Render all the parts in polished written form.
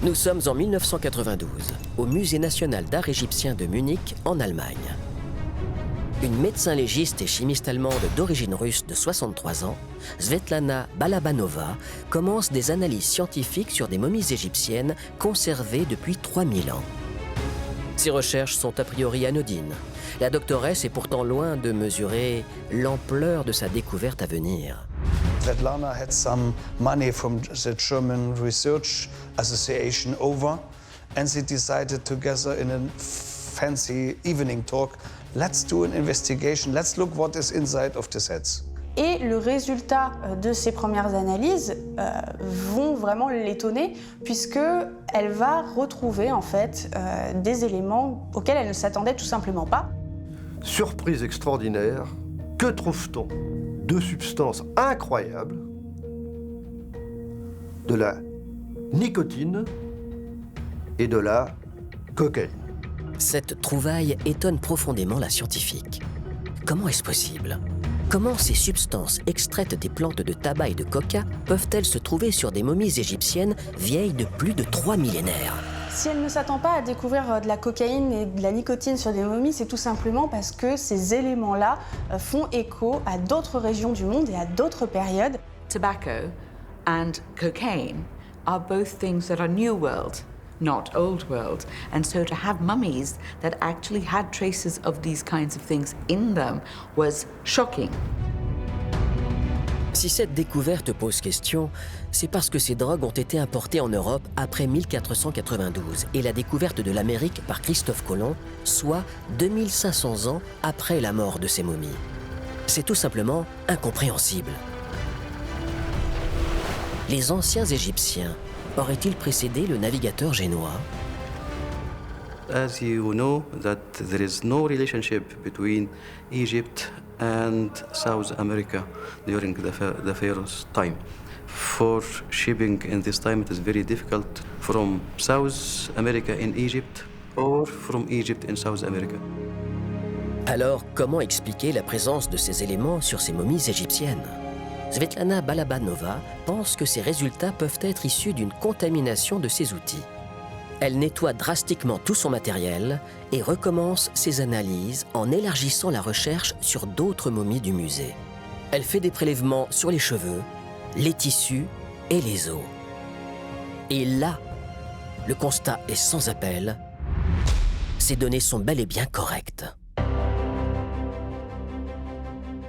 Nous sommes en 1992, au Musée national d'art égyptien de Munich, en Allemagne. Une médecin légiste et chimiste allemande d'origine russe de 63 ans, Svetlana Balabanova, commence des analyses scientifiques sur des momies égyptiennes conservées depuis 3000 ans. Ses recherches sont a priori anodines. La doctoresse est pourtant loin de mesurer l'ampleur de sa découverte à venir. Svetlana had some money from the German Research Association over, and they decided together in a fancy evening talk, let's do an investigation, let's look what is inside of the sets. Et le résultat de ces premières analyses vont vraiment l'étonner, puisqu'elle va retrouver en fait des éléments auxquels elle ne s'attendait tout simplement pas. Surprise extraordinaire, que trouve-t-on? Deux substances incroyables, de la nicotine et de la cocaïne. Cette trouvaille étonne profondément la scientifique. Comment est-ce possible? Comment ces substances extraites des plantes de tabac et de coca peuvent-elles se trouver sur des momies égyptiennes vieilles de plus de 3 millénaires? Si elle ne s'attend pas à découvrir de la cocaïne et de la nicotine sur des momies, c'est tout simplement parce que ces éléments-là font écho à d'autres régions du monde et à d'autres périodes. Tobacco and cocaine are both things that are New World, not Old World. And so to have mummies that actually had traces of these kinds of things in them was shocking. Si cette découverte pose question, c'est parce que ces drogues ont été importées en Europe après 1492 et la découverte de l'Amérique par Christophe Colomb, soit 2500 ans après la mort de ces momies. C'est tout simplement incompréhensible. Les anciens Égyptiens auraient-ils précédé le navigateur génois? As you know, that there is no relationship between Egypt and South America during the Pharaoh's time. For shipping in this time, it is very difficult from South America in Egypt or from Egypt in South America. Alors, comment expliquer la présence de ces éléments sur ces momies égyptiennes? Svetlana Balabanova pense que ces résultats peuvent être issus d'une contamination de ces outils. Elle nettoie drastiquement tout son matériel et recommence ses analyses en élargissant la recherche sur d'autres momies du musée. Elle fait des prélèvements sur les cheveux, les tissus et les os. Et là, le constat est sans appel. Ces données sont bel et bien correctes.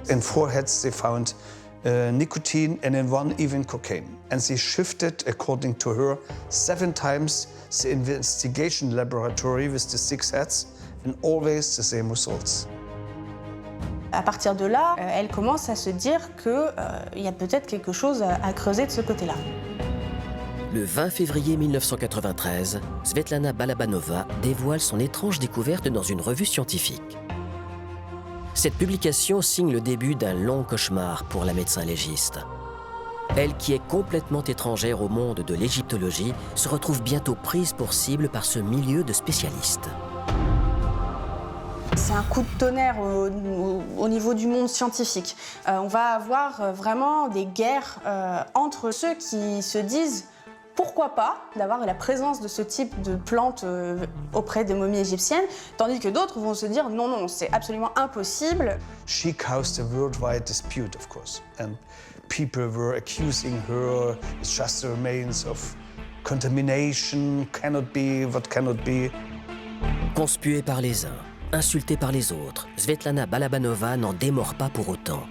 In four heads they found nicotine and in one even cocaine. And they shifted, according to her, 7 times the investigation laboratory with the 6 heads and always the same results. À partir de là, elle commence à se dire qu'il y a peut-être quelque chose à creuser de ce côté-là. Le 20 février 1993, Svetlana Balabanova dévoile son étrange découverte dans une revue scientifique. Cette publication signe le début d'un long cauchemar pour la médecin légiste. Elle, qui est complètement étrangère au monde de l'égyptologie, se retrouve bientôt prise pour cible par ce milieu de spécialistes. C'est un coup de tonnerre au niveau du monde scientifique. On va avoir vraiment des guerres entre ceux qui se disent pourquoi pas d'avoir la présence de ce type de plantes auprès des momies égyptiennes, tandis que d'autres vont se dire non, non, c'est absolument impossible. She caused a worldwide dispute, of course, and people were accusing her. It's just the remains of contamination, cannot be, what cannot be. Conspuée par les uns, insultée par les autres, Svetlana Balabanova n'en démord pas pour autant.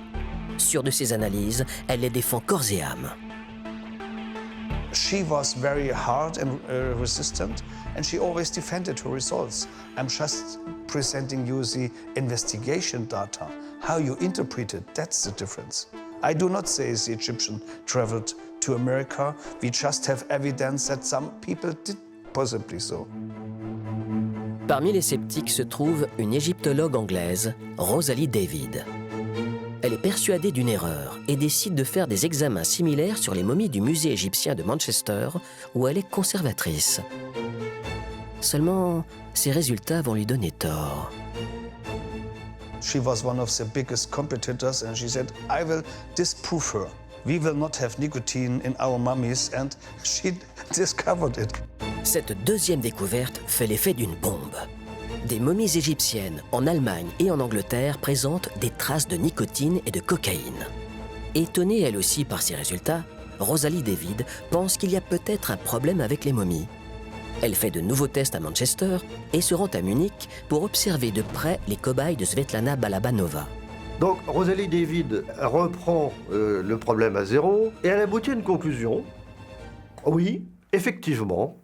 Sûre de ses analyses, elle les défend corps et âme. She was very hard and resistant, and she always defended her results. I'm just presenting you the investigation data. How you interpret it, that's the difference. I do not say the Egyptian traveled to America. We just have evidence that some people did possibly so. Parmi les sceptiques se trouve une égyptologue anglaise, Rosalie David. Elle est persuadée d'une erreur et décide de faire des examens similaires sur les momies du musée égyptien de Manchester, où elle est conservatrice. Seulement, ces résultats vont lui donner tort. She was one of the biggest competitors, and she said, I will disprove her. We will not have nicotine in our mummies, and she discovered it. Cette deuxième découverte fait l'effet d'une bombe. Des momies égyptiennes en Allemagne et en Angleterre présentent des traces de nicotine et de cocaïne. Étonnée elle aussi par ces résultats, Rosalie David pense qu'il y a peut-être un problème avec les momies. Elle fait de nouveaux tests à Manchester et se rend à Munich pour observer de près les cobayes de Svetlana Balabanova. Donc Rosalie David reprend le problème à zéro et elle aboutit à une conclusion. Oui, effectivement,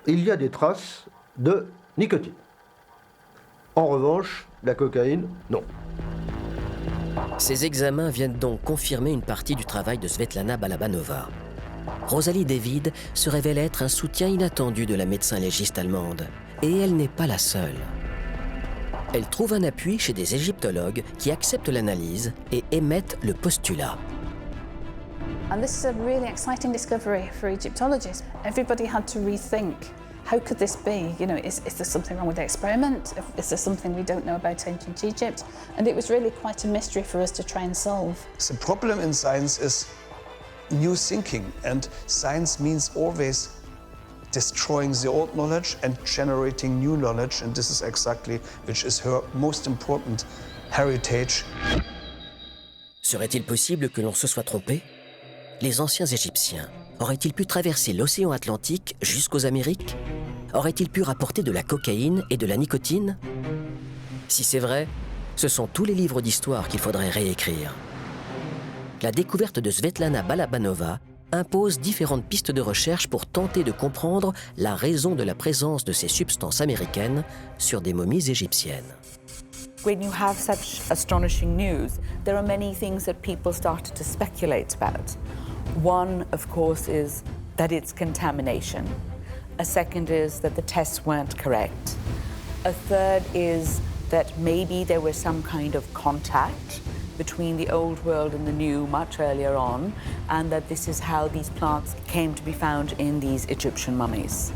il y a des traces de nicotine. En revanche, la cocaïne, non. Ces examens viennent donc confirmer une partie du travail de Svetlana Balabanova. Rosalie David se révèle être un soutien inattendu de la médecin légiste allemande. Et elle n'est pas la seule. Elle trouve un appui chez des égyptologues qui acceptent l'analyse et émettent le postulat. And this is a really exciting discovery for Egyptologists. Everybody had to rethink, how could this be? You know, is there something wrong with the experiment? Is there something we don't know about ancient Egypt? And it was really quite a mystery for us to try and solve. The problem in science is new thinking, and science means always destroying the old knowledge and generating new knowledge, and this is exactly which is her most important heritage. Serait-il possible que l'on se soit trompé? Les anciens Égyptiens auraient-ils pu traverser l'océan Atlantique jusqu'aux Amériques? Auraient-ils pu rapporter de la cocaïne et de la nicotine? Si c'est vrai, ce sont tous les livres d'histoire qu'il faudrait réécrire. La découverte de Svetlana Balabanova impose différentes pistes de recherche pour tenter de comprendre la raison de la présence de ces substances américaines sur des momies égyptiennes. When you have such astonishing news, there are many things that people started to speculate about. One, of course, is that it's contamination. A second is that the tests weren't correct. A third is that maybe there was some kind of contact between the old world and the new much earlier on, and that this is how these plants came to be found in these Egyptian mummies.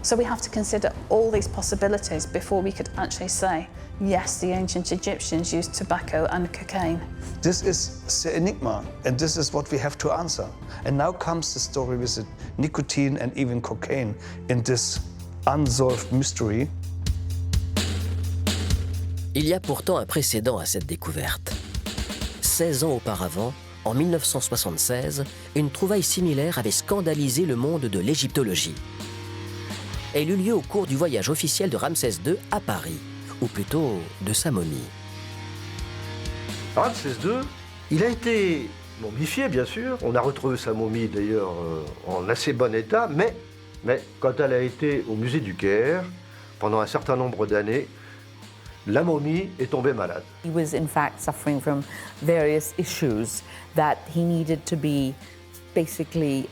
So we have to consider all these possibilities before we could actually say, yes, the ancient Egyptians used tobacco and cocaine. This is the enigma, and this is what we have to answer. And now comes the story with the nicotine and even cocaine in this unsolved mystery. Il y a pourtant un précédent à cette découverte. 16 ans auparavant, en 1976, une trouvaille similaire avait scandalisé le monde de l'égyptologie. Elle eut lieu au cours du voyage officiel de Ramsès II à Paris, ou plutôt de sa momie. Ramsès II, il a été momifié, bien sûr. On a retrouvé sa momie, d'ailleurs, en assez bon état, mais quand elle a été au musée du Caire, pendant un certain nombre d'années, la momie est tombée malade. He was in fact suffering from various issues that he needed to be basically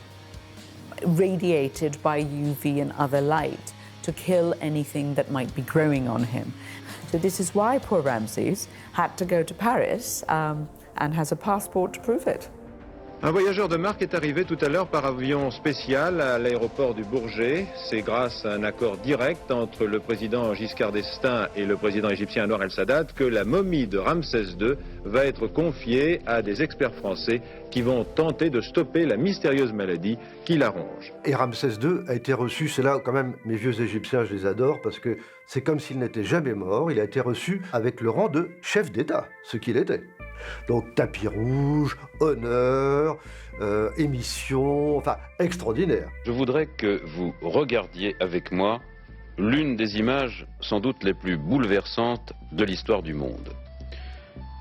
radiated by UV and other light to kill anything that might be growing on him. So this is why poor Ramses had to go to Paris and has a passport to prove it. Un voyageur de marque est arrivé tout à l'heure par avion spécial à l'aéroport du Bourget. C'est grâce à un accord direct entre le président Giscard d'Estaing et le président égyptien Anwar el-Sadat que la momie de Ramsès II va être confiée à des experts français qui vont tenter de stopper la mystérieuse maladie qui la ronge. Et Ramsès II a été reçu, c'est là quand même, mes vieux Égyptiens, je les adore, parce que c'est comme s'il n'était jamais mort. Il a été reçu avec le rang de chef d'État, ce qu'il était. Donc tapis rouge, honneur, émission, enfin extraordinaire. Je voudrais que vous regardiez avec moi l'une des images sans doute les plus bouleversantes de l'histoire du monde.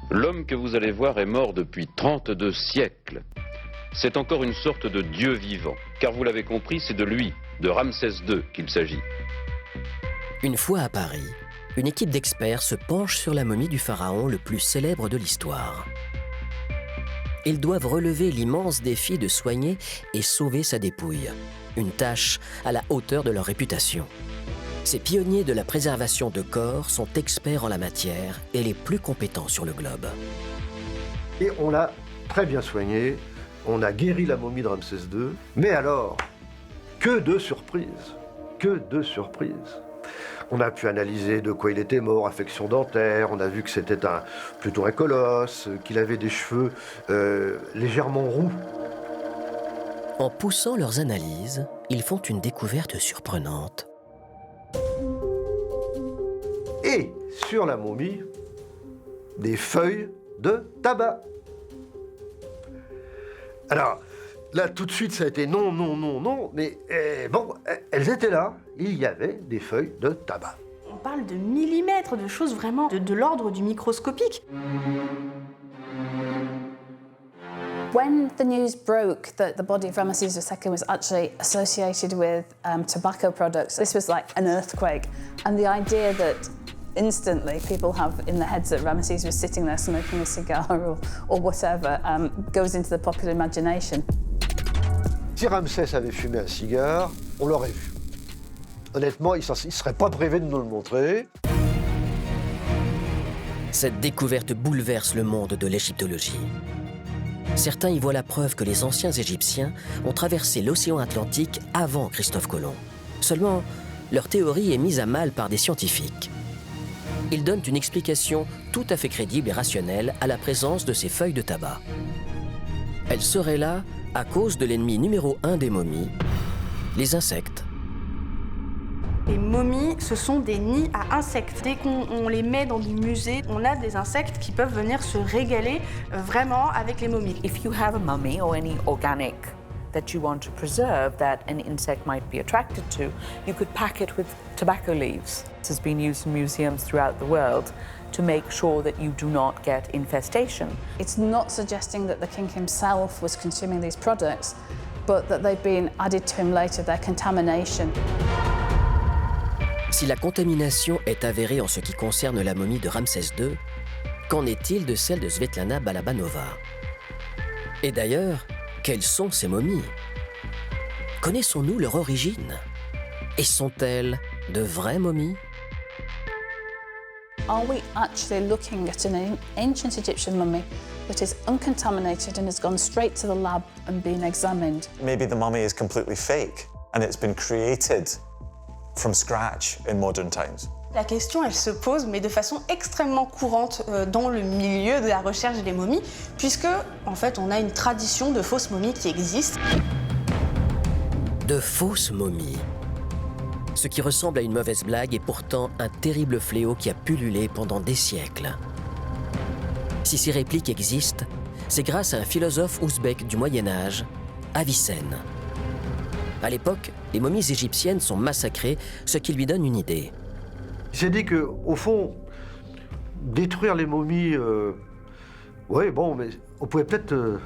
L'homme que vous allez voir est mort depuis 32 siècles. C'est encore une sorte de dieu vivant, car vous l'avez compris, c'est de lui, de Ramsès II qu'il s'agit. Une fois à Paris, une équipe d'experts se penche sur la momie du pharaon le plus célèbre de l'histoire. Ils doivent relever l'immense défi de soigner et sauver sa dépouille, une tâche à la hauteur de leur réputation. Ces pionniers de la préservation de corps sont experts en la matière et les plus compétents sur le globe. Et on l'a très bien soigné, on a guéri la momie de Ramsès II, mais alors, que de surprises, que de surprises. On a pu analyser de quoi il était mort, affection dentaire, on a vu que c'était plutôt un colosse, qu'il avait des cheveux légèrement roux. En poussant leurs analyses, ils font une découverte surprenante. Et sur la momie, des feuilles de tabac. Alors, là, tout de suite, ça a été non, non, non, non, mais bon, elles étaient là. Il y avait des feuilles de tabac. On parle de millimètres, de choses vraiment de l'ordre du microscopique. When the news broke that the body of Ramesses II was actually associated with tobacco products, this was like an earthquake. And the idea that instantly people have in their heads that Ramesses was sitting there smoking a cigar or whatever goes into the popular imagination. Si Ramsès avait fumé un cigare, on l'aurait vu. Honnêtement, il ne serait pas privé de nous le montrer. Cette découverte bouleverse le monde de l'égyptologie. Certains y voient la preuve que les anciens Égyptiens ont traversé l'océan Atlantique avant Christophe Colomb. Seulement, leur théorie est mise à mal par des scientifiques. Ils donnent une explication tout à fait crédible et rationnelle à la présence de ces feuilles de tabac. Elles seraient là à cause de l'ennemi numéro 1 des momies, les insectes. Les momies, ce sont des nids à insectes. Dès qu'on les met dans des musées, on a des insectes qui peuvent venir se régaler vraiment avec les momies. If you have a mummy or any organic that you want to preserve that an insect might be attracted to, you could pack it with tobacco leaves. This has been used in museums throughout the world to make sure that you do not get infestation. It's not suggesting that the king himself was consuming these products, but that they've been added to him later, their contamination. Si la contamination est avérée en ce qui concerne la momie de Ramsès II, qu'en est-il de celle de Svetlana Balabanova? Et d'ailleurs, quelles sont ces momies? Connaissons-nous leur origine? Et sont-elles de vraies momies? Are we actually looking at an ancient Egyptian mummy that is uncontaminated and has gone straight to the lab and been examined? Maybe the mummy is completely fake and it's been created from scratch in modern times. La question, elle se pose, mais de façon extrêmement courante dans le milieu de la recherche des momies, puisque, en fait, on a une tradition de fausses momies qui existe. De fausses momies. Ce qui ressemble à une mauvaise blague est pourtant un terrible fléau qui a pullulé pendant des siècles. Si ces répliques existent, c'est grâce à un philosophe ouzbek du Moyen-Âge, Avicenne. À l'époque, les momies égyptiennes sont massacrées, ce qui lui donne une idée. Il s'est dit qu'au fond, détruire les momies, oui, bon, mais on pouvait peut-être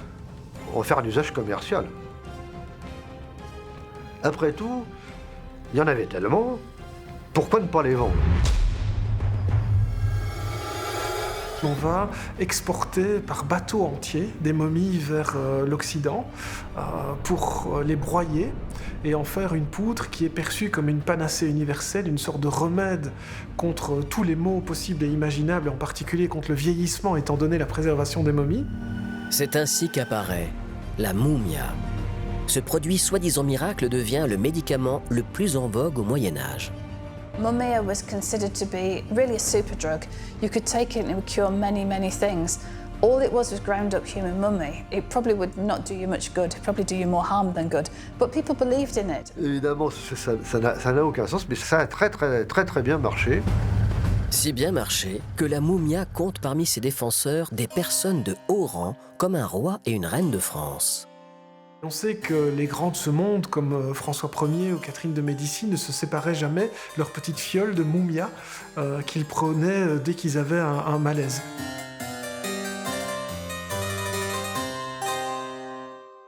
en faire un usage commercial. Après tout, il y en avait tellement, pourquoi ne pas les vendre? On va exporter par bateau entier des momies vers l'Occident pour les broyer et en faire une poudre qui est perçue comme une panacée universelle, une sorte de remède contre tous les maux possibles et imaginables, en particulier contre le vieillissement étant donné la préservation des momies. C'est ainsi qu'apparaît la mumia. Ce produit soi-disant miracle devient le médicament le plus en vogue au Moyen-Âge. Mumia was considered to be really a super drug. You could take it and it would cure many, many things. All it was ground up human mummy. It probably would not do you much good, it'd probably do you more harm than good. But people believed in it. Évidemment, ça n'a aucun sens, mais ça a très bien marché. Si bien marché que la mumia compte parmi ses défenseurs des personnes de haut rang, comme un roi et une reine de France. On sait que les grands de ce monde, comme François Ier ou Catherine de Médicis, ne se séparaient jamais de leur petite fiole de mumia qu'ils prenaient dès qu'ils avaient un malaise.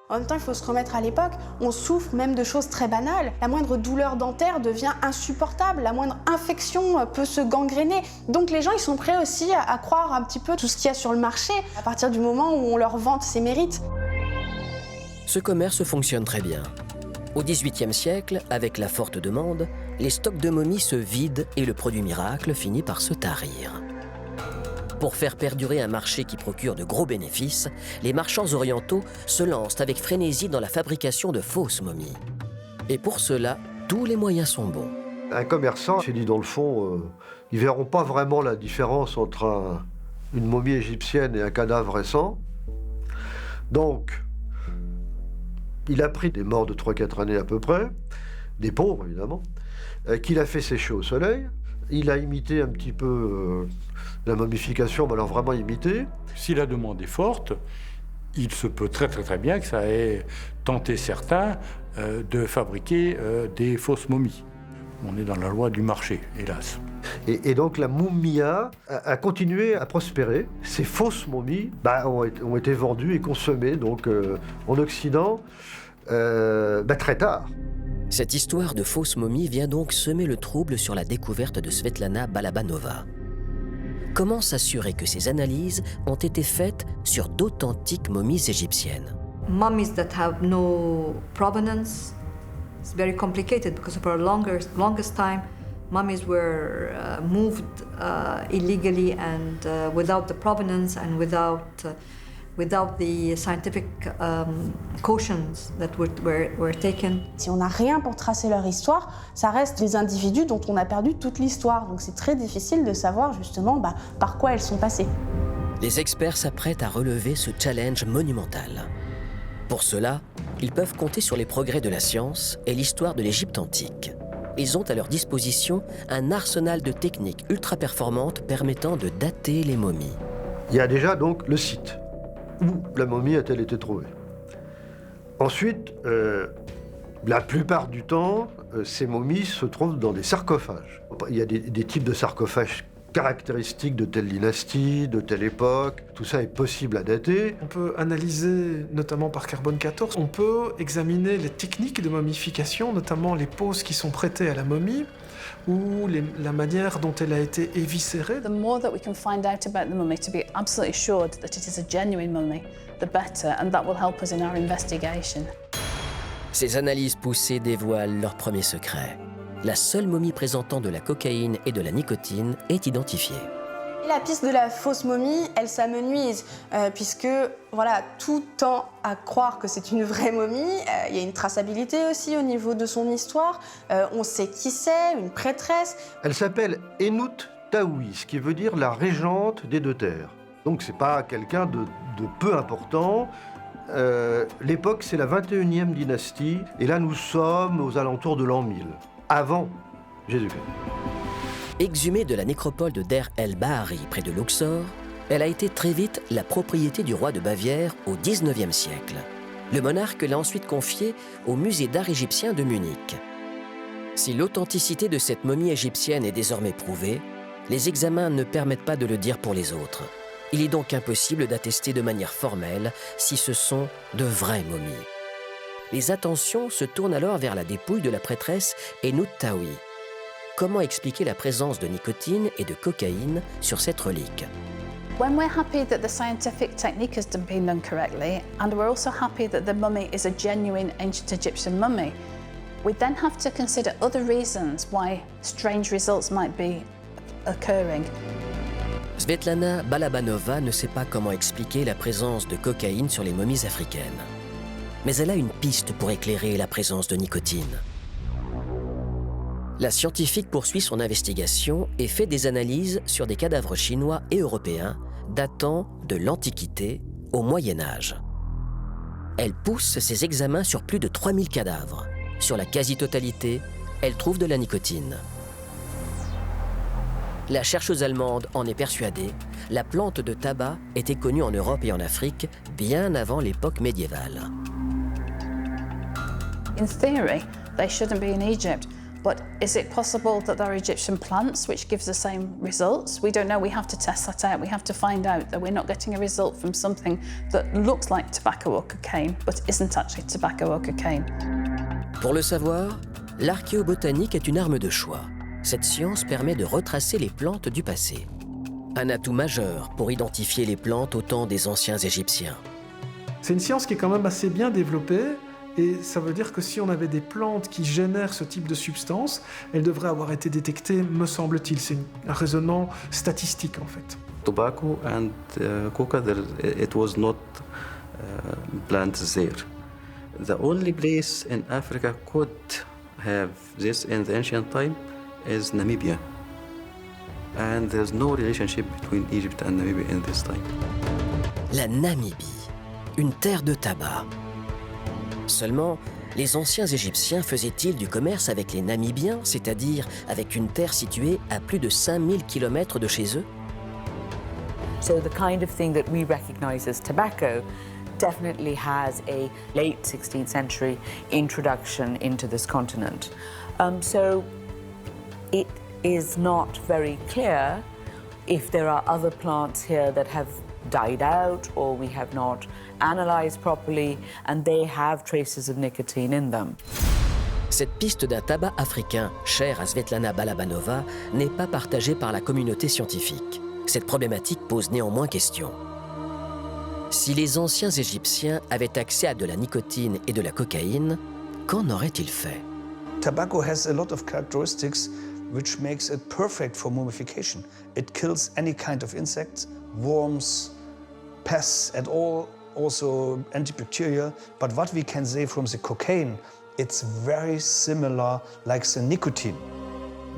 En même temps, il faut se remettre à l'époque, on souffre même de choses très banales. La moindre douleur dentaire devient insupportable, la moindre infection peut se gangréner. Donc les gens, ils sont prêts aussi à croire un petit peu tout ce qu'il y a sur le marché, à partir du moment où on leur vante ses mérites. Ce commerce fonctionne très bien. Au XVIIIe siècle, avec la forte demande, les stocks de momies se vident et le produit miracle finit par se tarir. Pour faire perdurer un marché qui procure de gros bénéfices, les marchands orientaux se lancent avec frénésie dans la fabrication de fausses momies. Et pour cela, tous les moyens sont bons. Un commerçant s'est dit, dans le fond, ils ne verront pas vraiment la différence entre une momie égyptienne et un cadavre récent. Donc, Il a pris des morts de 3-4 années à peu près, des pauvres évidemment, qu'il a fait sécher au soleil. Il a imité un petit peu la momification, mais alors vraiment imité. Si la demande est forte, il se peut très bien que ça ait tenté certains de fabriquer des fausses momies. On est dans la loi du marché, hélas. Et donc la moumia a continué à prospérer. Ces fausses momies ont été vendues et consommées donc, en Occident très tard. Cette histoire de fausses momies vient donc semer le trouble sur la découverte de Svetlana Balabanova. Comment s'assurer que ces analyses ont été faites sur d'authentiques momies égyptiennes? Mummies that have no provenance, it's very complicated because for the longest time, mummies were moved illegally and without the provenance and without the scientific cautions that were taken. Si on n'a rien pour tracer leur histoire, ça reste des individus dont on a perdu toute l'histoire. Donc c'est très difficile de savoir justement par quoi elles sont passées. Les experts s'apprêtent à relever ce challenge monumental. Pour cela, ils peuvent compter sur les progrès de la science et l'histoire de l'Égypte antique. Ils ont à leur disposition un arsenal de techniques ultra performantes permettant de dater les momies. Il y a déjà donc le site où la momie a-t-elle été trouvée. Ensuite, la plupart du temps, ces momies se trouvent dans des sarcophages. Il y a des types de sarcophages caractéristiques de telle dynastie, de telle époque. Tout ça est possible à dater. On peut analyser, notamment par carbone 14, on peut examiner les techniques de momification, notamment les poses qui sont prêtées à la momie, ou la manière dont elle a été éviscérée. The more that we can find out about the mummy to be absolutely sure that it is a genuine mummy, the better, and that will help us in our investigation. Ces analyses poussées dévoilent leur premier secret. La seule momie présentant de la cocaïne et de la nicotine est identifiée. Et la piste de la fausse momie, elle s'amenuise, puisque tout tend à croire que c'est une vraie momie. Il y a une traçabilité aussi au niveau de son histoire. On sait qui c'est, une prêtresse. Elle s'appelle Enout Taoui, ce qui veut dire la régente des deux terres. Donc c'est pas quelqu'un de peu important. L'époque, c'est la 21e dynastie, et là nous sommes aux alentours de l'an 1000, avant Jésus-Christ. Exhumée de la nécropole de Der el-Bahari près de Luxor, elle a été très vite la propriété du roi de Bavière au XIXe siècle. Le monarque l'a ensuite confiée au musée d'art égyptien de Munich. Si l'authenticité de cette momie égyptienne est désormais prouvée, les examens ne permettent pas de le dire pour les autres. Il est donc impossible d'attester de manière formelle si ce sont de vraies momies. Les attentions se tournent alors vers la dépouille de la prêtresse Enout Taoui. Comment expliquer la présence de nicotine et de cocaïne sur cette relique? When we're happy that the scientific technique has been done correctly, and we're also happy that the mummy is a genuine ancient Egyptian mummy, we then have to consider other reasons why strange results might be occurring. Svetlana Balabanova ne sait pas comment expliquer la présence de cocaïne sur les momies africaines. Mais elle a une piste pour éclairer la présence de nicotine. La scientifique poursuit son investigation et fait des analyses sur des cadavres chinois et européens datant de l'Antiquité au Moyen-Âge. Elle pousse ses examens sur plus de 3000 cadavres. Sur la quasi-totalité, elle trouve de la nicotine. La chercheuse allemande en est persuadée, la plante de tabac était connue en Europe et en Afrique bien avant l'époque médiévale. In theory, they shouldn't be in Egypt. But is it possible that there are Egyptian plants which gives the same results? We don't know. We have to test that out. We have to find out that we're not getting a result from something that looks like tobacco or cocaine, but isn't actually tobacco or cocaine. Pour le savoir, l'archéobotanique est une arme de choix. Cette science permet de retracer les plantes du passé. Un atout majeur pour identifier les plantes au temps des anciens Égyptiens. C'est une science qui est quand même assez bien développée. Et ça veut dire que si on avait des plantes qui génèrent ce type de substance, elles devraient avoir été détectées, me semble-t-il. C'est un raisonnement statistique, en fait. Tobacco and coca, it was not planted there. The only place in Africa could have this in the ancient time is Namibia. And there's no relationship between Egypt and Namibia in this time. La Namibie, une terre de tabac. Seulement, les anciens Égyptiens faisaient-ils du commerce avec les Namibiens, c'est-à-dire avec une terre située à plus de 5000 km de chez eux? So the kind of thing that we recognize as tobacco definitely has a late 16th century introduction into this continent. So it is not very clear if there are other plants here that have died out or we have not analyzed properly and they have traces of nicotine in them. Cette piste d'un tabac africain, cher à Svetlana Balabanova, n'est pas partagée par la communauté scientifique. Cette problématique pose néanmoins question. Si les anciens Égyptiens avaient accès à de la nicotine et de la cocaïne, qu'en auraient-ils fait? Tobacco has a lot of characteristics which makes it perfect for mummification. It kills any kind of insects, worms, pests and all, also antibacterial. But what we can say from the cocaine, it's very similar like the nicotine.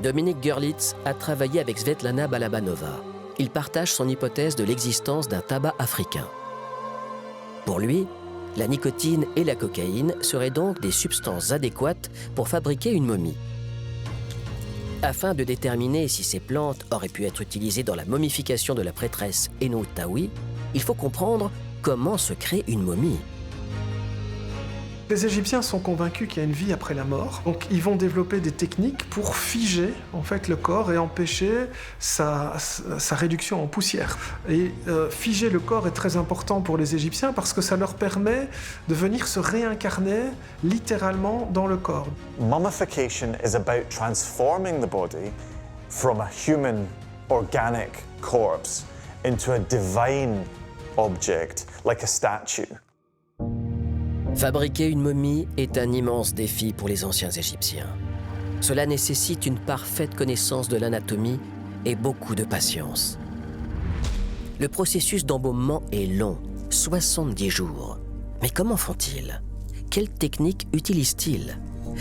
Dominique Görlitz a travaillé avec Svetlana Balabanova. Il partage son hypothèse de l'existence d'un tabac africain. Pour lui, la nicotine et la cocaïne seraient donc des substances adéquates pour fabriquer une momie. Afin de déterminer si ces plantes auraient pu être utilisées dans la momification de la prêtresse Hénou Taoui, il faut comprendre comment se crée une momie. Les Égyptiens sont convaincus qu'il y a une vie après la mort, donc ils vont développer des techniques pour figer en fait le corps et empêcher sa réduction en poussière. Et figer le corps est très important pour les Égyptiens parce que ça leur permet de venir se réincarner littéralement dans le corps. Mummification is about transforming the body from a human organic corpse into a divine object, like a statue. Fabriquer une momie est un immense défi pour les anciens Égyptiens. Cela nécessite une parfaite connaissance de l'anatomie et beaucoup de patience. Le processus d'embaumement est long, 70 jours. Mais comment font-ils? Quelles techniques utilisent-ils?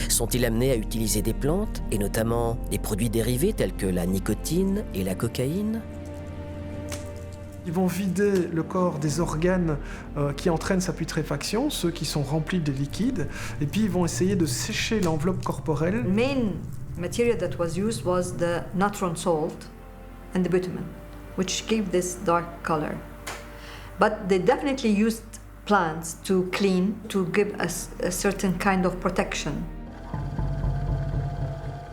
Sont-ils amenés à utiliser des plantes, et notamment des produits dérivés tels que la nicotine et la cocaïne? Ils vont vider le corps des organes qui entraînent sa putréfaction, ceux qui sont remplis de liquide, et puis ils vont essayer de sécher l'enveloppe corporelle. The main material that was used was the natron salt and the bitumen, which gave this dark color. But they definitely used plants to clean, to give a certain kind of protection.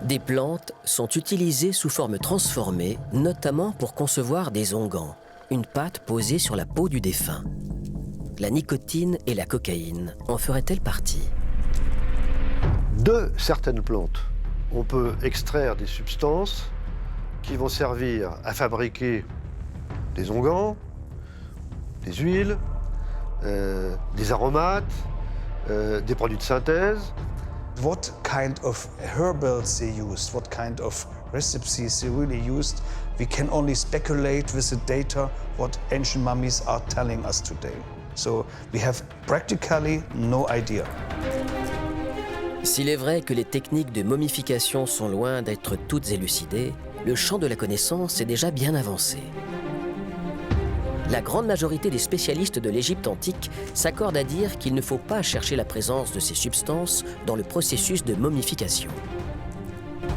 Des plantes sont utilisées sous forme transformée, notamment pour concevoir des onguents, une pâte posée sur la peau du défunt. La nicotine et la cocaïne en feraient-elles partie? De certaines plantes, on peut extraire des substances qui vont servir à fabriquer des onguents, des huiles, des aromates, des produits de synthèse. What kind of herbals they used, what kind of recipes they really used, we can only speculate with the data what ancient mummies are telling us today. So we have practically no idea. S'il est vrai que les techniques de momification sont loin d'être toutes élucidées, le champ de la connaissance est déjà bien avancé. La grande majorité des spécialistes de l'Égypte antique s'accordent à dire qu'il ne faut pas chercher la présence de ces substances dans le processus de momification.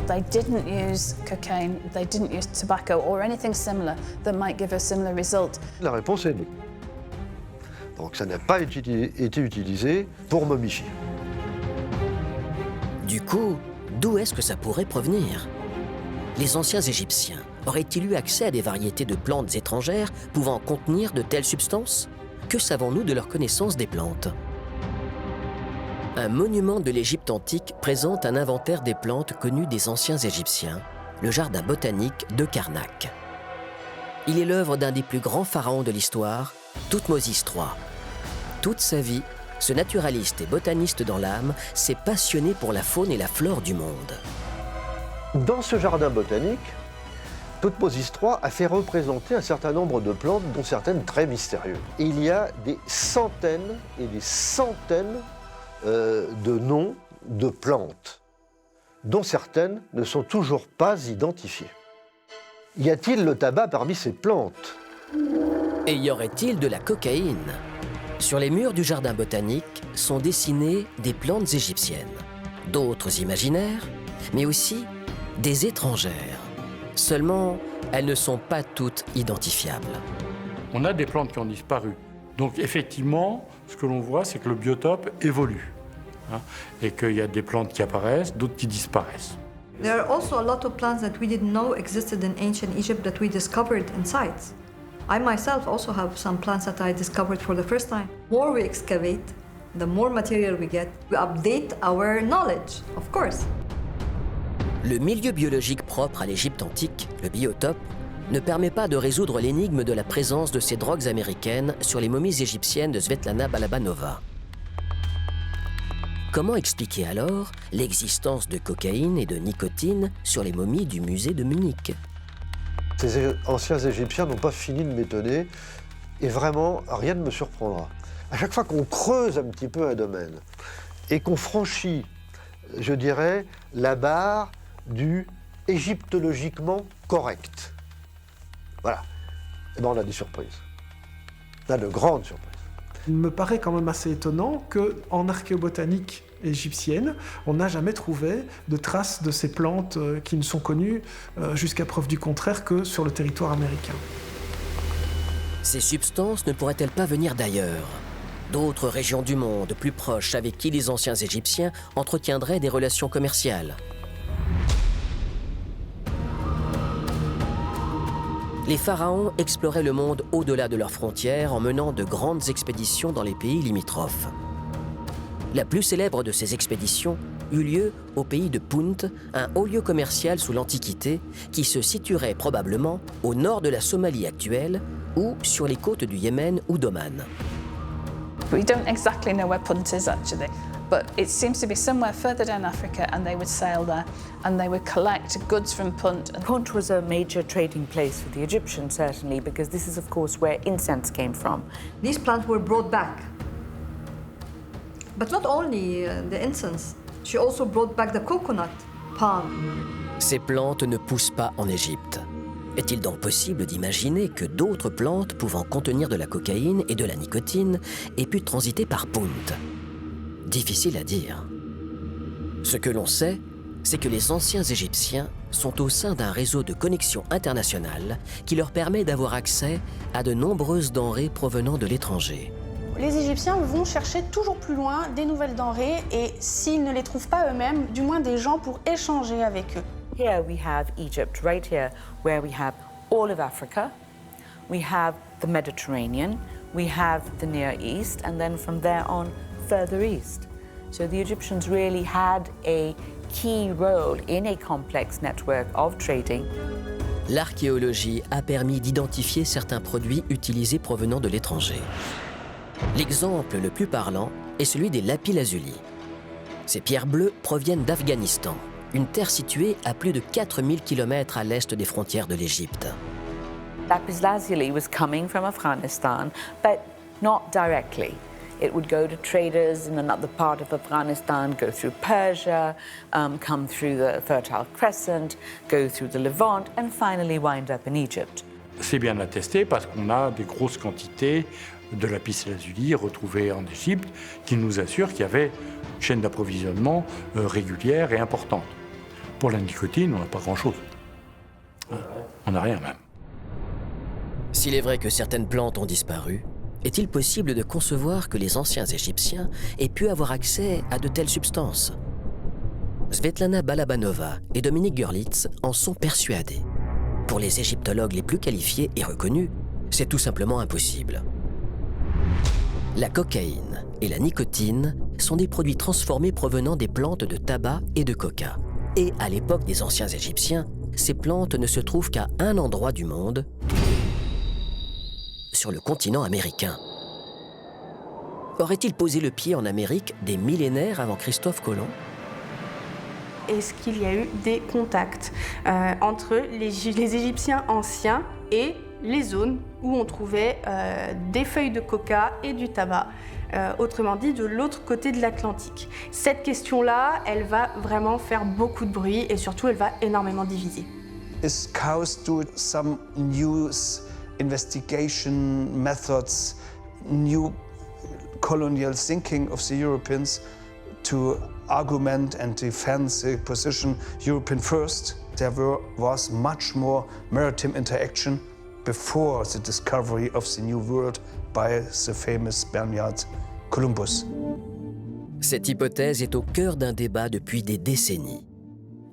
They didn't use cocaine, they didn't use tobacco or anything similar that might give a similar result. La réponse est non. Donc ça n'a pas été utilisé pour momifier. Du coup, d'où est-ce que ça pourrait provenir? Les anciens Égyptiens auraient-ils eu accès à des variétés de plantes étrangères pouvant contenir de telles substances? Que savons-nous de leur connaissance des plantes? Un monument de l'Égypte antique présente un inventaire des plantes connues des anciens Égyptiens, le jardin botanique de Karnak. Il est l'œuvre d'un des plus grands pharaons de l'histoire, Thoutmôsis III. Toute sa vie, ce naturaliste et botaniste dans l'âme s'est passionné pour la faune et la flore du monde. Dans ce jardin botanique, Thoutmôsis III a fait représenter un certain nombre de plantes, dont certaines très mystérieuses. Il y a des centaines et des centaines de noms de plantes, dont certaines ne sont toujours pas identifiées. Y a-t-il le tabac parmi ces plantes? Et y aurait-il de la cocaïne? Sur les murs du jardin botanique sont dessinées des plantes égyptiennes, d'autres imaginaires, mais aussi des étrangères. Seulement, elles ne sont pas toutes identifiables. On a des plantes qui ont disparu. Donc effectivement, ce que l'on voit, c'est que le biotope évolue. Et qu'il y a des plantes qui apparaissent, d'autres qui disparaissent. There are also a lot of plants that we didn't know existed in ancient Egypt that we discovered in sites. I myself also have some plants that I discovered for the first time. The more we excavate, the more material we get. We update our knowledge, of course. Le milieu biologique propre à l'Égypte antique, le biotope, ne permet pas de résoudre l'énigme de la présence de ces drogues américaines sur les momies égyptiennes de Svetlana Balabanova. Comment expliquer alors l'existence de cocaïne et de nicotine sur les momies du musée de Munich? Ces anciens Égyptiens n'ont pas fini de m'étonner et vraiment, rien ne me surprendra. À chaque fois qu'on creuse un petit peu un domaine et qu'on franchit, je dirais, la barre du égyptologiquement correct, voilà, et ben on a des surprises. On a de grandes surprises. Il me paraît quand même assez étonnant qu'en archéobotanique égyptienne, on n'a jamais trouvé de traces de ces plantes qui ne sont connues, jusqu'à preuve du contraire, que sur le territoire américain. Ces substances ne pourraient-elles pas venir d'ailleurs? D'autres régions du monde plus proches avec qui les anciens Égyptiens entretiendraient des relations commerciales? Les pharaons exploraient le monde au-delà de leurs frontières en menant de grandes expéditions dans les pays limitrophes. La plus célèbre de ces expéditions eut lieu au pays de Punt, un haut lieu commercial sous l'Antiquité qui se situerait probablement au nord de la Somalie actuelle ou sur les côtes du Yémen ou d'Oman. We don't exactly know where Punt is actually, but it seems to be somewhere further down Africa, and they would sail there and they would collect goods from Punt. Punt was a major trading place for the Egyptians, certainly, because this is, of course, where incense came from. These plants were brought back. But not only the incense, she also brought back the coconut palm. Ces plantes ne poussent pas en Égypte. Est-il donc possible d'imaginer que d'autres plantes pouvant contenir de la cocaïne et de la nicotine aient pu transiter par Punt? Difficile à dire. Ce que l'on sait, c'est que les anciens Égyptiens sont au sein d'un réseau de connexions internationales qui leur permet d'avoir accès à de nombreuses denrées provenant de l'étranger. Les Égyptiens vont chercher toujours plus loin des nouvelles denrées et s'ils ne les trouvent pas eux-mêmes, du moins des gens pour échanger avec eux. Here we have Egypt, right here, where we have all of Africa, we have the Mediterranean, we have the Near East, and then from there on, further east. So the Egyptians really had a key role in a complex network of trading. L'archéologie a permis d'identifier certains produits utilisés provenant de l'étranger. L'exemple le plus parlant est celui des lapis-lazuli. Ces pierres bleues proviennent d'Afghanistan, une terre située à plus de 4000 km à l'est des frontières de l'Égypte. Lapis lazuli was coming from Afghanistan, but not directly. It would go to traders in another part of Afghanistan, go through Persia, come through the Fertile Crescent, go through the Levant, and finally wind up in Egypt. C'est bien attesté parce qu'on a des grosses quantités de lapis-lazuli retrouvés en Égypte qui nous assurent qu'il y avait une chaîne d'approvisionnement régulière et importante. Pour la nicotine, on n'a pas grand-chose. On n'a rien même. S'il est vrai que certaines plantes ont disparu, est-il possible de concevoir que les anciens Égyptiens aient pu avoir accès à de telles substances? Svetlana Balabanova et Dominique Görlitz en sont persuadés. Pour les égyptologues les plus qualifiés et reconnus, c'est tout simplement impossible. La cocaïne et la nicotine sont des produits transformés provenant des plantes de tabac et de coca. Et à l'époque des anciens Égyptiens, ces plantes ne se trouvent qu'à un endroit du monde, sur le continent américain. Aurait-il posé le pied en Amérique des millénaires avant Christophe Colomb? Est-ce qu'il y a eu des contacts entre les Égyptiens anciens et les zones où on trouvait des feuilles de coca et du tabac, autrement dit de l'autre côté de l'Atlantique? Cette question-là, elle va vraiment faire beaucoup de bruit et surtout elle va énormément diviser. Scouts do some new investigation methods, new colonial thinking of the Europeans to argument and defend the position European first. There was much more maritime interaction before the discovery of the New World by the famous Spaniard Columbus. Cette hypothèse est au cœur d'un débat depuis des décennies.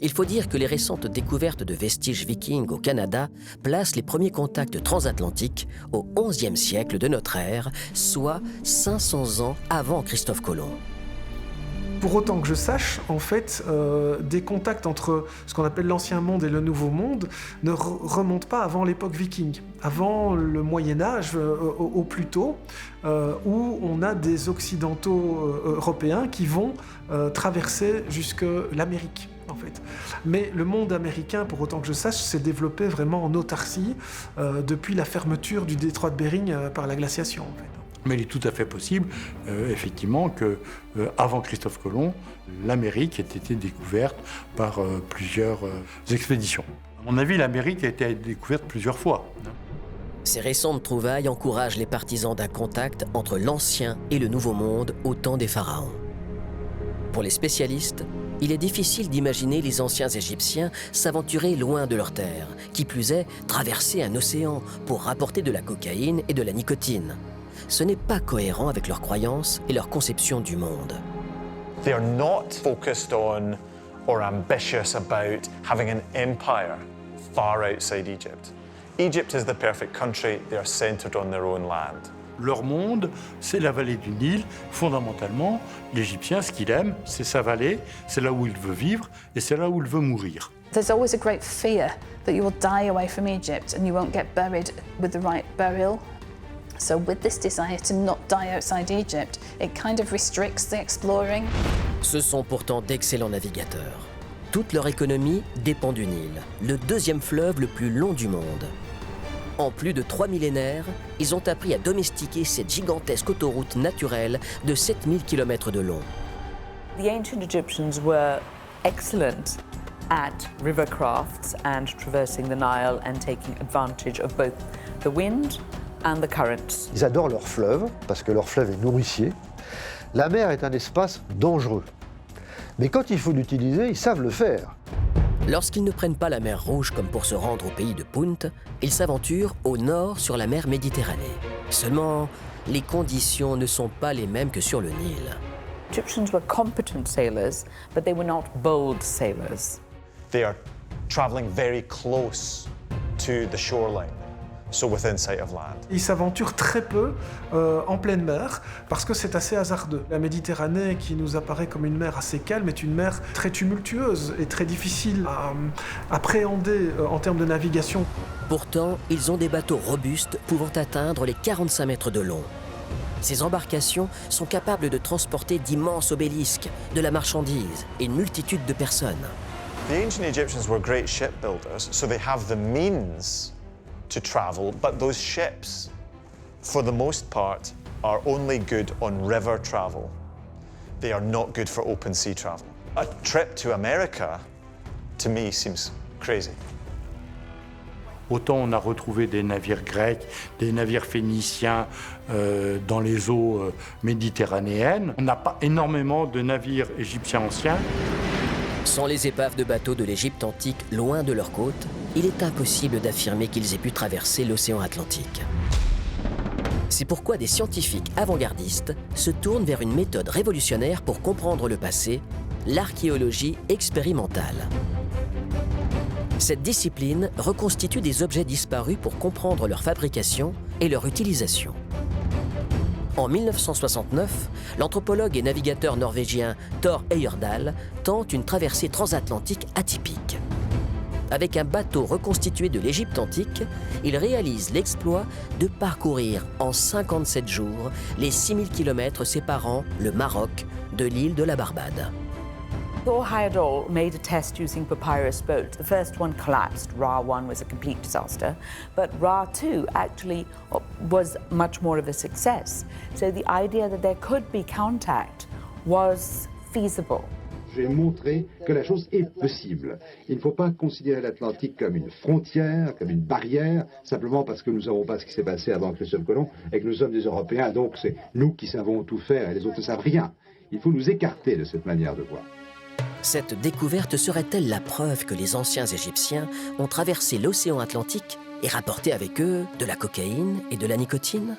Il faut dire que les récentes découvertes de vestiges vikings au Canada placent les premiers contacts transatlantiques au XIe siècle de notre ère, soit 500 ans avant Christophe Colomb. Pour autant que je sache, en fait, des contacts entre ce qu'on appelle l'Ancien Monde et le Nouveau Monde ne remontent pas avant l'époque viking, avant le Moyen-Âge au plus tôt, où on a des Occidentaux européens qui vont traverser jusque l'Amérique. En fait. Mais le monde américain, pour autant que je sache, s'est développé vraiment en autarcie depuis la fermeture du détroit de Bering par la glaciation. En fait. Mais il est tout à fait possible, effectivement, que avant Christophe Colomb, l'Amérique ait été découverte par plusieurs expéditions. À mon avis, l'Amérique a été découverte plusieurs fois. Ces récentes trouvailles encouragent les partisans d'un contact entre l'Ancien et le Nouveau Monde au temps des pharaons. Pour les spécialistes, il est difficile d'imaginer les anciens Égyptiens s'aventurer loin de leur terre, qui plus est, traverser un océan pour rapporter de la cocaïne et de la nicotine. Ce n'est pas cohérent avec leurs croyances et leur conception du monde. They are not focused on or ambitious about having an empire far outside Egypt. Egypt is the perfect country. They are centered on their own land. Leur monde, c'est la vallée du Nil. Fondamentalement, l'Égyptien, ce qu'il aime, c'est sa vallée, c'est là où il veut vivre et c'est là où il veut mourir. There's always a great fear that you will die away from Egypt and you won't get buried with the right burial. So with this desire to not die outside Egypt, it kind of restricts the exploring. Ce sont pourtant d'excellents navigateurs. Toute leur économie dépend du Nil, le deuxième fleuve le plus long du monde. En plus de 3 millénaires, ils ont appris à domestiquer cette gigantesque autoroute naturelle de 7000 km de long. The ancient Egyptians were excellent at river crafts and traversing the Nile and taking advantage of both the wind and the currents. Ils adorent leur fleuve, parce que leur fleuve est nourricier. La mer est un espace dangereux. Mais quand il faut l'utiliser, ils savent le faire. Lorsqu'ils ne prennent pas la mer Rouge comme pour se rendre au pays de Punt, ils s'aventurent au nord sur la mer Méditerranée. Seulement, les conditions ne sont pas les mêmes que sur le Nil. Egyptians were competent sailors, but they were not bold sailors. They are traveling very close to the shoreline, so within sight of land. Ils s'aventurent très peu en pleine mer parce que c'est assez hasardeux. La Méditerranée, qui nous apparaît comme une mer assez calme, est une mer très tumultueuse et très difficile à appréhender en termes de navigation. Pourtant, ils ont des bateaux robustes pouvant atteindre les 45 mètres de long. Ces embarcations sont capables de transporter d'immenses obélisques, de la marchandise et une multitude de personnes. The ancient Egyptians were great shipbuilders, so they have the means to travel, but those ships, for the most part, are only good on river travel. They are not good for open sea travel. A trip to America, to me, seems crazy. Autant on a retrouvé des navires grecs, des navires phéniciens dans les eaux méditerranéennes. On n'a pas énormément de navires égyptiens anciens. Sans les épaves de bateaux de l'Égypte antique loin de leurs côtes, il est impossible d'affirmer qu'ils aient pu traverser l'océan Atlantique. C'est pourquoi des scientifiques avant-gardistes se tournent vers une méthode révolutionnaire pour comprendre le passé, l'archéologie expérimentale. Cette discipline reconstitue des objets disparus pour comprendre leur fabrication et leur utilisation. En 1969, l'anthropologue et navigateur norvégien Thor Heyerdahl tente une traversée transatlantique atypique. Avec un bateau reconstitué de l'Égypte antique, il réalise l'exploit de parcourir en 57 jours les 6000 km séparant le Maroc de l'île de la Barbade. Thor Heyerdahl made a test using papyrus boats. The first one collapsed. Ra 1 was a complete disaster, but Ra 2 actually was much more of a success. So the idea that there could be contact was feasible. J'ai montré que la chose est possible. Il ne faut pas considérer l'Atlantique comme une frontière, comme une barrière, simplement parce que nous ne savons pas ce qui s'est passé avant Christophe Colomb et que nous sommes des Européens, donc c'est nous qui savons tout faire et les autres ne savent rien. Il faut nous écarter de cette manière de voir. Cette découverte serait-elle la preuve que les anciens Égyptiens ont traversé l'océan Atlantique et rapporté avec eux de la cocaïne et de la nicotine ?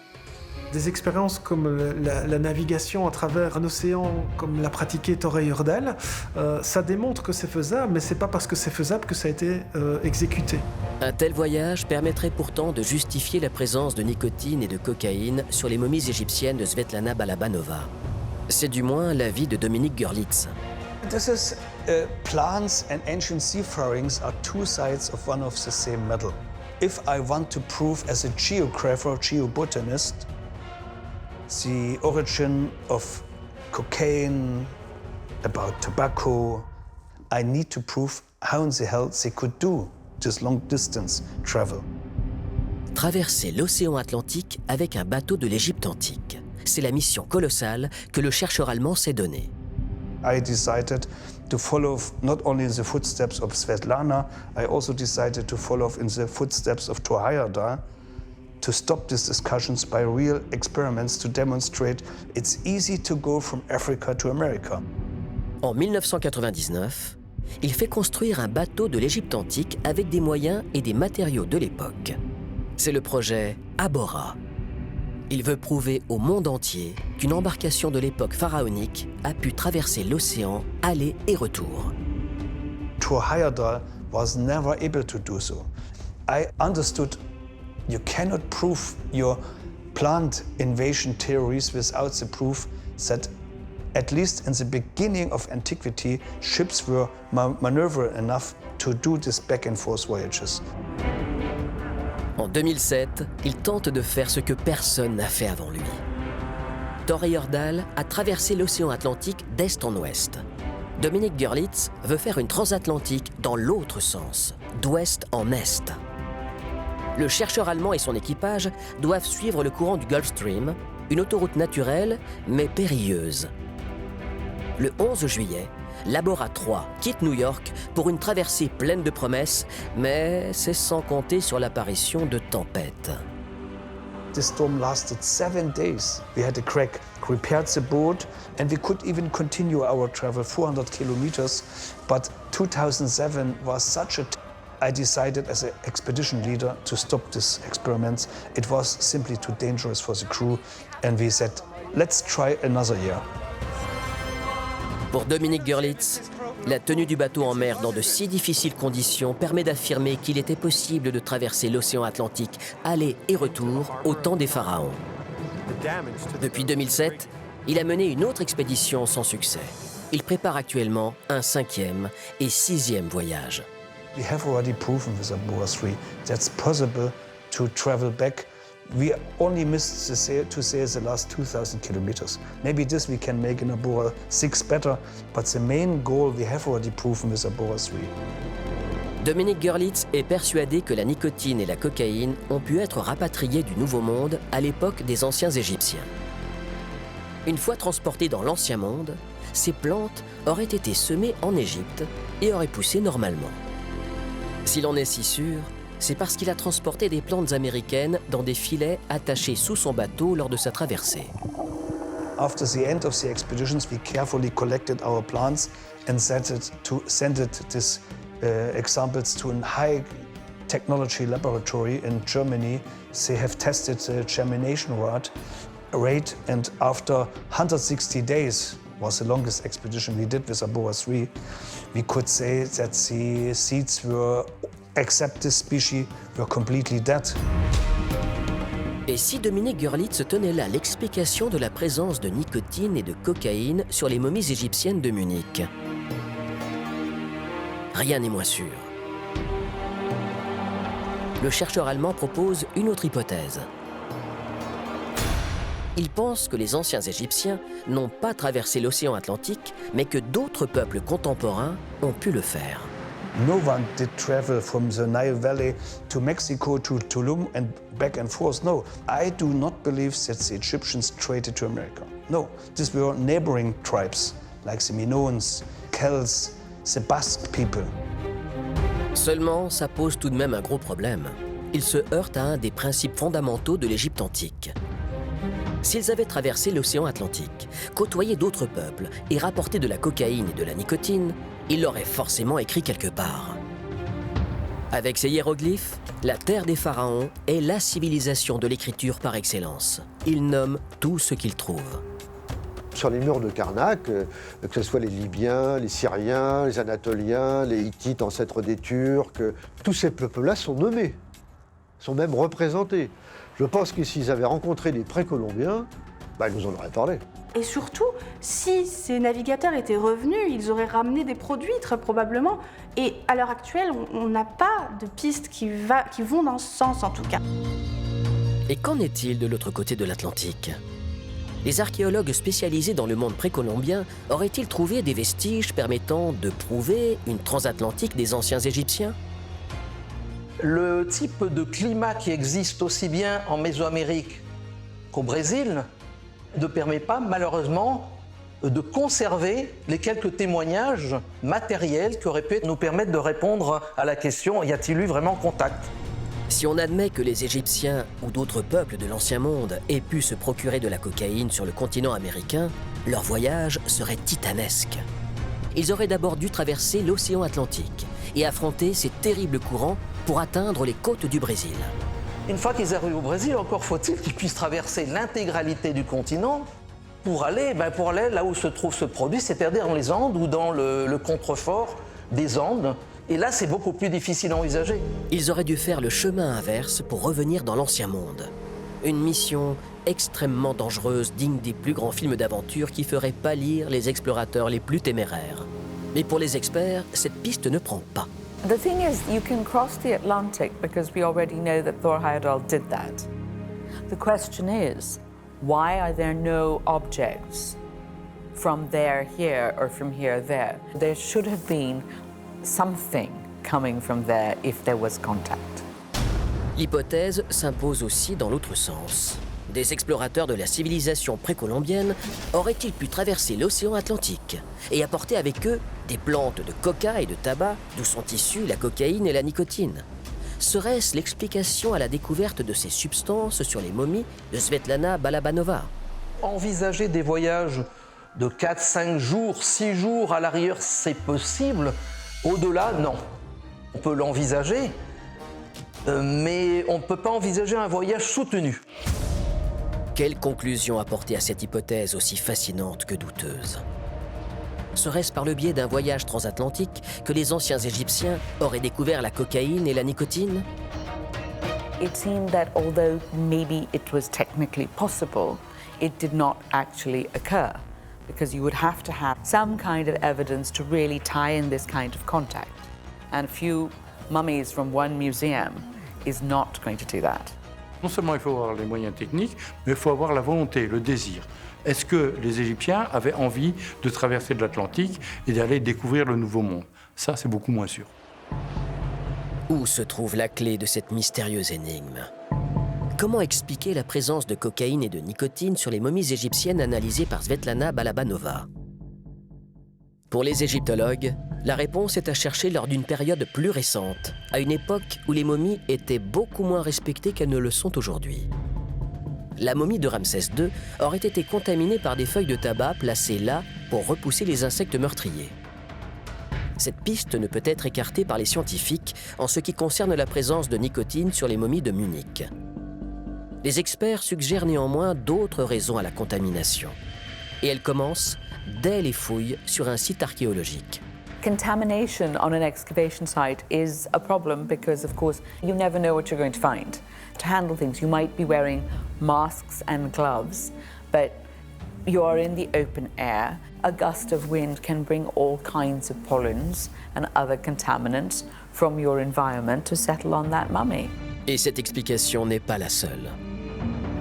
Des expériences comme la navigation à travers un océan, comme l'a pratiqué Torrey Hurdal, ça démontre que c'est faisable, mais c'est pas parce que c'est faisable que ça a été exécuté. Un tel voyage permettrait pourtant de justifier la présence de nicotine et de cocaïne sur les momies égyptiennes de Svetlana Balabanova. C'est du moins l'avis de Dominique Görlitz. This is plants and ancient seafarings are two sides of one of the same medal. If I want to prove as a geographer, geobotanist, the origin of cocaine, about tobacco, I need to prove how in the hell they could do this long distance travel. Traverser l'océan Atlantique avec un bateau de l'Égypte antique. C'est la mission colossale que le chercheur allemand s'est donnée. I decided to follow not only in the footsteps of Svetlana, I also decided to follow in the footsteps of Thor Heyerdahl, to stop these discussions by real experiments to demonstrate it's easy to go from Africa to America. En 1999, il fait construire un bateau de l'Égypte antique avec des moyens et des matériaux de l'époque. C'est le projet Abora. Il veut prouver au monde entier qu'une embarcation de l'époque pharaonique a pu traverser l'océan, aller et retour. Thor Heyerdahl was never able to do so. I understood you cannot prove your plant invasion theories without the proof that at least in the beginning of antiquity, ships were maneuverable enough to do these back and forth voyages. En 2007, il tente de faire ce que personne n'a fait avant lui. Thor Heyerdahl a traversé l'océan Atlantique d'est en ouest. Dominique Görlitz veut faire une transatlantique dans l'autre sens, d'ouest en est. Le chercheur allemand et son équipage doivent suivre le courant du Gulf Stream, une autoroute naturelle mais périlleuse. Le 11 juillet, l'Abora 3 quitte New York pour une traversée pleine de promesses, mais c'est sans compter sur l'apparition de tempêtes. The storm lasted 7 days. We had a crack, repaired the boat, and we could even continue our travel 400 kilometers. But 2007 was such a I decided as an expedition leader to stop these experiments. It was simply too dangerous for the crew, and we said, let's try another year. Pour Dominique Görlitz, la tenue du bateau en mer dans de si difficiles conditions permet d'affirmer qu'il était possible de traverser l'océan Atlantique, aller et retour, au temps des pharaons. Depuis 2007, il a mené une autre expédition sans succès. Il prépare actuellement un 5e et 6e voyage. We have already proven with Abora 3 that's possible to travel back. We only missed to sail the last 2,000 kilometers. Maybe this we can make in Abora 6 better, but the main goal we have already proven with Abora 3. Dominique Görlitz est persuadé que la nicotine et la cocaïne ont pu être rapatriées du Nouveau Monde à l'époque des anciens Égyptiens. Une fois transportées dans l'Ancien Monde, ces plantes auraient été semées en Égypte et auraient poussé normalement. S'il en est si sûr, c'est parce qu'il a transporté des plantes américaines dans des filets attachés sous son bateau lors de sa traversée. After the end of the expeditions, we carefully collected our plants and sent these examples to a high technology laboratory in Germany. They have tested the germination rate, and after 160 days, was the longest expedition we did with Abora 3, we could say that the seeds were, except this species, were completely dead. Et si Dominique Görlitz tenait là l'explication de la présence de nicotine et de cocaïne sur les momies égyptiennes de Munich? Rien n'est moins sûr. Le chercheur allemand propose une autre hypothèse. Il pense que les anciens Égyptiens n'ont pas traversé l'océan Atlantique, mais que d'autres peuples contemporains ont pu le faire. No one did travel from the Nile Valley to Mexico to Tulum and back and forth. No, I do not believe that the Egyptians traded to America. No, these were neighboring tribes like the Minoans, tells the Basque people. Seulement, ça pose tout de même un gros problème. Il se heurte à un des principes fondamentaux de l'Égypte antique. S'ils avaient traversé l'océan Atlantique, côtoyé d'autres peuples et rapporté de la cocaïne et de la nicotine, ils l'auraient forcément écrit quelque part. Avec ces hiéroglyphes, la terre des pharaons est la civilisation de l'écriture par excellence. Ils nomment tout ce qu'ils trouvent. Sur les murs de Karnak, que ce soit les Libyens, les Syriens, les Anatoliens, les Hittites, ancêtres des Turcs, tous ces peuples-là sont nommés, sont même représentés. Je pense que s'ils avaient rencontré des précolombiens, ils nous en auraient parlé. Et surtout, si ces navigateurs étaient revenus, ils auraient ramené des produits très probablement. Et à l'heure actuelle, on n'a pas de pistes qui vont dans ce sens en tout cas. Et qu'en est-il de l'autre côté de l'Atlantique ? Les archéologues spécialisés dans le monde précolombien auraient-ils trouvé des vestiges permettant de prouver une transatlantique des anciens Égyptiens ? Le type de climat qui existe aussi bien en Mésoamérique qu'au Brésil ne permet pas, malheureusement, de conserver les quelques témoignages matériels qui auraient pu nous permettre de répondre à la question « y a-t-il eu vraiment contact ?» Si on admet que les Égyptiens ou d'autres peuples de l'Ancien Monde aient pu se procurer de la cocaïne sur le continent américain, leur voyage serait titanesque. Ils auraient d'abord dû traverser l'océan Atlantique et affronter ces terribles courants pour atteindre les côtes du Brésil. Une fois qu'ils arrivent au Brésil, encore faut-il qu'ils puissent traverser l'intégralité du continent pour aller là où se trouve ce produit, c'est-à-dire dans les Andes ou dans le contrefort des Andes. Et là, c'est beaucoup plus difficile à envisager. Ils auraient dû faire le chemin inverse pour revenir dans l'Ancien Monde. Une mission extrêmement dangereuse, digne des plus grands films d'aventure qui ferait pâlir les explorateurs les plus téméraires. Mais pour les experts, cette piste ne prend pas. The thing is, you can cross the Atlantic because we already know that Thor Heyerdahl did that. The question is, why are there no objects from there here or from here there? There should have been something coming from there if there was contact. L'hypothèse s'impose aussi dans l'autre sens. Des explorateurs de la civilisation précolombienne auraient-ils pu traverser l'océan Atlantique et apporter avec eux des plantes de coca et de tabac d'où sont issues la cocaïne et la nicotine? Serait-ce l'explication à la découverte de ces substances sur les momies de Svetlana Balabanova? Envisager des voyages de 4, 5 jours, 6 jours à l'arrière, c'est possible. Au-delà, non. On peut l'envisager, mais on ne peut pas envisager un voyage soutenu. Quelle conclusion apporter à cette hypothèse aussi fascinante que douteuse? Serait-ce par le biais d'un voyage transatlantique que les anciens Égyptiens auraient découvert la cocaïne et la nicotine? It seemed that although maybe it was technically possible, it did not actually occur, because you would have to have some kind of evidence to really tie in this kind of contact. And a few mummies from one museum is not going to do that. Non seulement il faut avoir les moyens techniques, mais il faut avoir la volonté, le désir. Est-ce que les Égyptiens avaient envie de traverser de l'Atlantique et d'aller découvrir le Nouveau Monde? Ça, c'est beaucoup moins sûr. Où se trouve la clé de cette mystérieuse énigme? Comment expliquer la présence de cocaïne et de nicotine sur les momies égyptiennes analysées par Svetlana Balabanova? Pour les égyptologues, la réponse est à chercher lors d'une période plus récente, à une époque où les momies étaient beaucoup moins respectées qu'elles ne le sont aujourd'hui. La momie de Ramsès II aurait été contaminée par des feuilles de tabac placées là pour repousser les insectes meurtriers. Cette piste ne peut être écartée par les scientifiques en ce qui concerne la présence de nicotine sur les momies de Munich. Les experts suggèrent néanmoins d'autres raisons à la contamination. Et elles commencent dès les fouilles sur un site archéologique. Contamination on an excavation site is a problem because, of course, you never know what you're going to find. To handle things, you might be wearing masks and gloves, but you're in the open air. A gust of wind can bring all kinds of pollens and other contaminants from your environment to settle on that mummy. Et cette explication n'est pas la seule.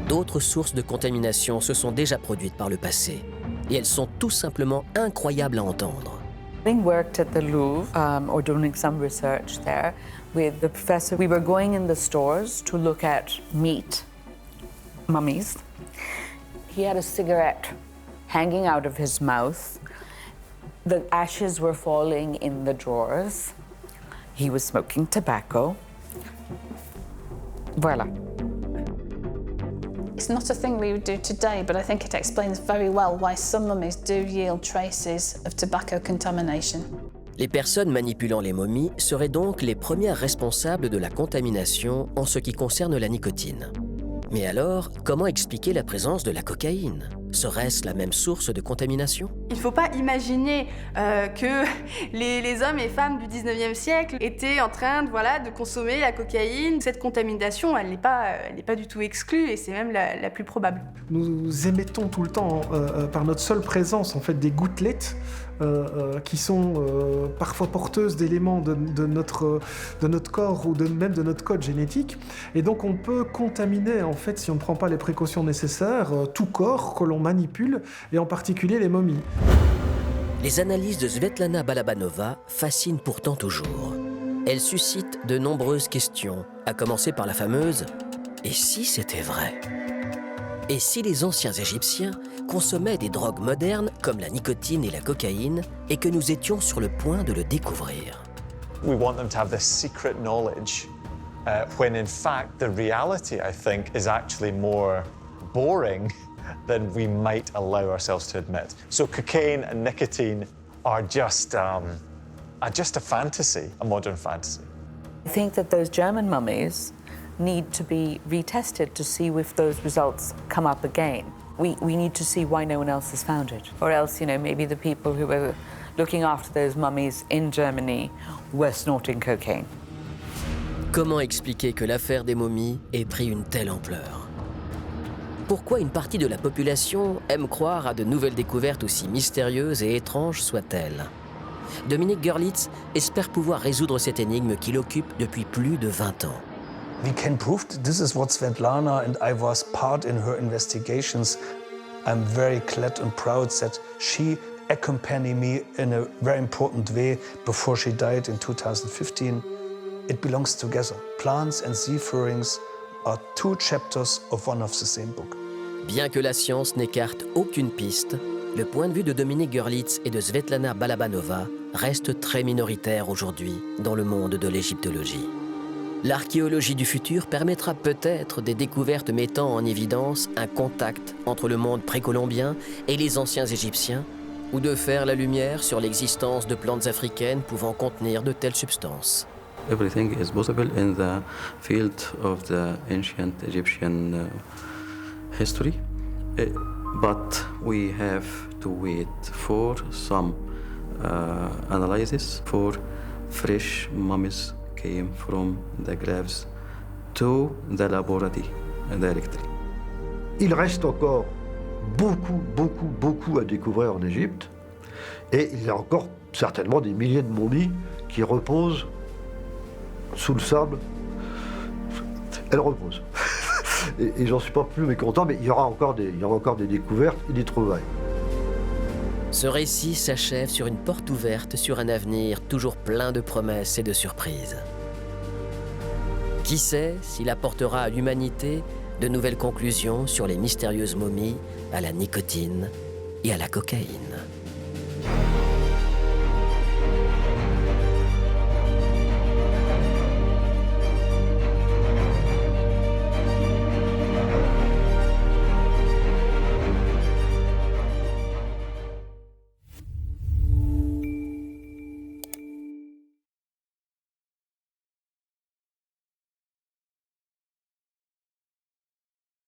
D'autres sources de contamination se sont déjà produites par le passé, et elles sont tout simplement incroyables à entendre. Having worked at the Louvre, or doing some research there with the professor, we were going in the stores to look at meat, mummies. He had a cigarette hanging out of his mouth. The ashes were falling in the drawers. He was smoking tobacco. Voilà. It's not a thing we would do today, but I think it explains very well why some mummies do yield traces of tobacco contamination. Les personnes manipulant les momies seraient donc les premières responsables de la contamination en ce qui concerne la nicotine. Mais alors, comment expliquer la présence de la cocaïne? Serait-ce la même source de contamination? Il ne faut pas imaginer que les hommes et femmes du 19e siècle étaient en train de consommer la cocaïne. Cette contamination, elle n'est pas du tout exclue et c'est même la plus probable. Nous émettons tout le temps, par notre seule présence, en fait, des gouttelettes qui sont parfois porteuses d'éléments de notre corps ou même de notre code génétique. Et donc on peut contaminer, en fait, si on ne prend pas les précautions nécessaires, tout corps que l'on manipule, et en particulier les momies. Les analyses de Svetlana Balabanova fascinent pourtant toujours. Elles suscitent de nombreuses questions, à commencer par la fameuse « Et si c'était vrai ?» Et si les anciens Égyptiens consommaient des drogues modernes comme la nicotine et la cocaïne et que nous étions sur le point de le découvrir? We want them to have this secret knowledge when in fact the reality, I think, is actually more boring than we might allow ourselves to admit. So cocaine and nicotine are just a fantasy, a modern fantasy. I think that those German mummies need to be retested to see if those results come up again. We need to see why no one else has found it. Or else, maybe the people who were looking after those mummies in Germany were snorting cocaine. Comment expliquer que l'affaire des momies ait pris une telle ampleur? Pourquoi une partie de la population aime croire à de nouvelles découvertes aussi mystérieuses et étranges soient-elles? Dominique Görlitz espère pouvoir résoudre cette énigme qui l'occupe depuis plus de 20 ans. We can prove this is what Svetlana and I was part in her investigations. I'm very glad and proud that she accompanied me in a very important way before she died in 2015. It belongs together. Plants and seafarings are two chapters of one of the same book. Bien que la science n'écarte aucune piste, le point de vue de Dominique Görlitz et de Svetlana Balabanova reste très minoritaire aujourd'hui dans le monde de l'égyptologie. L'archéologie du futur permettra peut-être des découvertes mettant en évidence un contact entre le monde précolombien et les anciens Égyptiens, ou de faire la lumière sur l'existence de plantes africaines pouvant contenir de telles substances. Everything is possible in the field of the ancient Egyptian history, but we have to wait for some analysis for fresh mummies came from the graves to the laboratory directly. Il reste encore beaucoup à découvrir en Égypte, et il y a encore certainement des milliers de momies qui reposent sous le sable. Elles reposent. Et j'en suis pas plus mécontent, mais il y aura encore des découvertes et des trouvailles. Ce récit s'achève sur une porte ouverte sur un avenir toujours plein de promesses et de surprises. Qui sait s'il apportera à l'humanité de nouvelles conclusions sur les mystérieuses momies à la nicotine et à la cocaïne.